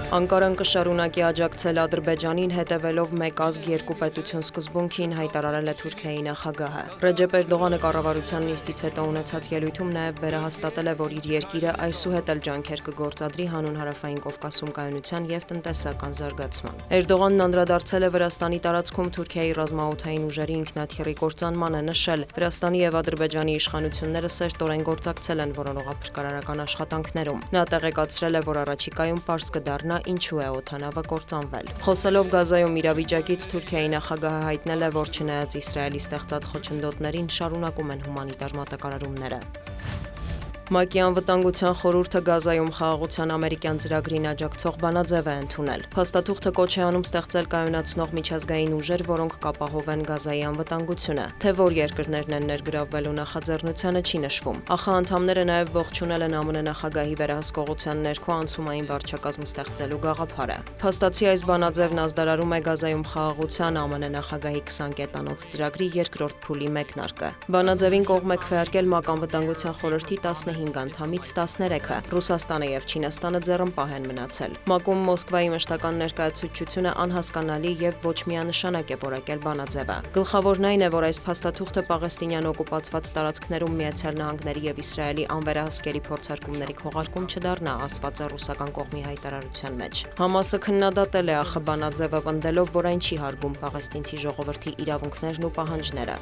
Անկարան կշարունակի աջակցել Ադրբեջանին հետևելով մեկ ազգ երկու պետություն սկզբունքին, հայտարարել է Թուրքիայի նախագահը։ Ռեջեփ Էրդողանը կառավարության նիստից հետո ունեցած ելույթում նաև վերահաստատել է, որ իր երկիրը այսուհետ էլ ջանքեր կգործադրի հանուն Հարավային Կովկասում կայունության և տնտեսական զարգացման։ Էրդողանն անդրադարձել է Վրաստանի տարածքում Թուրքիայի ռազմաօդային ուժերի ինքնաթիռի կործանմանը, նշել Վրաստանի և Ադրբեջանի իշխանությունները սերտորեն գործակցել են որոնողափրկարարական աշխատանքներում։ Նա տեղեկացրել է, որ առաջիկայում պարզ կդառնա ինչու է օդանավը կործանվել։ Խոսելով Գազայում իրավիճակից, Թուրքիայի նախագահը հայտնել է, որ չնայած Իսրայելի ստեղծած խոչընդոտներին շարունակում են հումանիտար մատակարարումները։ ՄԱԿ-ի անվտանգության խորհուրդը Գազայում խաղաղության ամերիկյան ծրագրին աջակցող բանաձև է ընդունել։ Փաստաթուղթը կոչ է անում ստեղծել կայունացնող միջազգային ուժեր, որոնք կապահովեն Գազայի անվտանգությունը։ Թե որ երկրներն են ներգրավվելու նախաձեռնությանը չի նշվում։ ԱԽ անդամները նաև ողջունել են ԱՄՆ նախագահի վերահսկողության ներքո անցումային վարչակազմ ստեղծելու գաղափարը։ Փաստացի այս բանաձևն ազդարարում է Գազայում խաղաղության ԱՄՆ նախագահի 20 կետանոց ծրագրի երկրորդ փուլի մեկնարկը։ Բանաձևին կողմ է քվեարկել ՄԱԿ անվտանգության խորհրդի 15 անդամից 13-ը, Ռուսաստանը և Չինաստանը ձեռնպահ են մնացել։ ՄԱԿ-ում Մոսկվայի մշտական ներկայացուցչությունը անհասկանալի և ոչ միանշանակ է որակել բանաձևը։ Գլխավորն այն է, որ այս փաստաթուղթը պաղեստինյան օկուպացված տարածքներում Միացյալ Նահանգների և Իսրայելի անվերահսկելի փորձարկումների քողարկում չդառնա, ասված է ռուսական կողմի հայտարարության մեջ։ ՀԱՄԱՍ-ը քննադատել է ԱԽ բանաձևը, պնդելով, որ այն չի հարգում պաղեստինցի ժողովրդի իրավունքներն ու պահանջները։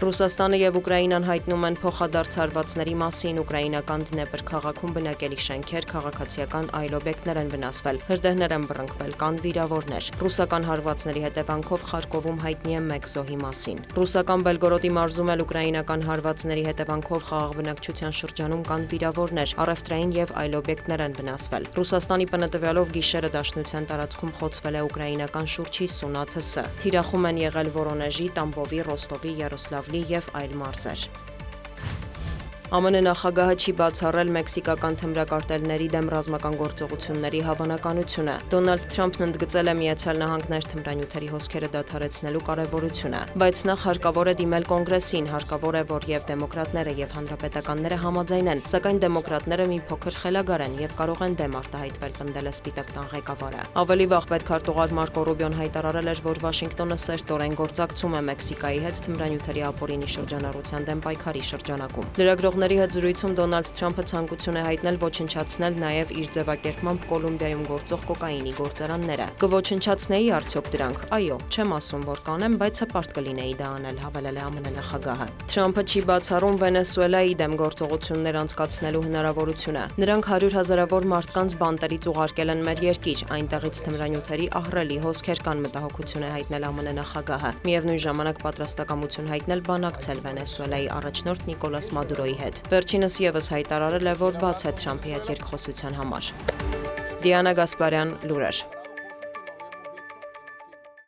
Ռուսաստանը և Ուկրաինան հայտնում են փոխադարձ հարվածների մասին։ Ուկրաինական Դնեպր քաղաքում բնակելի շենքեր, քաղաքացիական այլ օբյեկտներ են վնասվել, հրդեհներ են բռնկվել, կան վիրավորներ։ Ռուսական հարվածների հետևանքով Խարկովում հայտնի է 1 զոհի մասին։ Ռուսական Բելգորոդի մարզում էլ ուկրաինական հարվածների հետևանքով խաղաղ բնակչության շրջանում կան վիրավորներ, առևտրային և այլ օբյեկտներ են վնասվել։ Ռուսաստանի բնատվյալով գիշերը Դաշնության տարածքում խոցվել է ուկրաինական շուրջ 50 ԱԹՍ։ Թիրախում են եղել Վորոնեժի, Տամբովի, Ռոստովի, Յարոսլավլի և այլ մարզեր։ ԱՄՆ նախագահը չի բացառել մեքսիկական թմրակարտելների դեմ ռազմական գործողությունների հավանականությունը։ Դոնալդ Թրամփն ընդգծել է Միացյալ Նահանգներ թմրանյութերի հոսքերը դադարեցնելու կարևորությունը, բայց նախ հարկավոր է դիմել կոնգրեսին, հարկավոր է, որ և դեմոկրատները և հանրապետականները համաձայնեն, սակայն դեմոկրատները մի փոքր խելագար են և կարող են դեմ արտահայտվել, պնդել է Սպիտակ տան ղեկավարը։ Ավելի վաղ պետքարտուղար Մարկո Ռուբիոն հայտարարել էր, որ Վաշինգտոնը սերտորեն գործակցում է Մեքսիկայի հետ թմրանյութերի ապօրինի շրջանառության դեմ պայքարի շրջանակում։ Լրագրողների հետ զրույցում Դոնալդ Թրամփը ցանկություն է հայտնել ոչնչացնել նաև իր ձևակերպմամբ Կոլումբիայում գործող կոկաինի գործարանները։ Կոչնչացնեի արդյոք դրանք։ Այո, չեմ ասում, որ կանեմ, բայց հպարտ կլինեի դա անել, հավելել է ԱՄՆ նախագահը։ Թրամփը չի բացառում Վենեսուելայի դեմ գործողություններ անցկացնելու հնարավորությունը։ Նրանք 100 հազարավոր մարդկանց բանտերից ուղարկել են մեր երկիր, այնտեղից թմրանյութերի ահռելի հոսքեր կան, մտահոգություն է հայտնել ԱՄՆ նախագահը։ Միևնույն ժամանակ պատրաստակամություն հայտնել բանակցել Վենեսուելայի առաջնորդ Նիկոլաս Մադուրոյի հետ։ Վերջինս ևս հայտարարել է, որ բաց է Թրամփի հետ երկխոսության համար։ Դիանա Գասպարյան, լուրեր։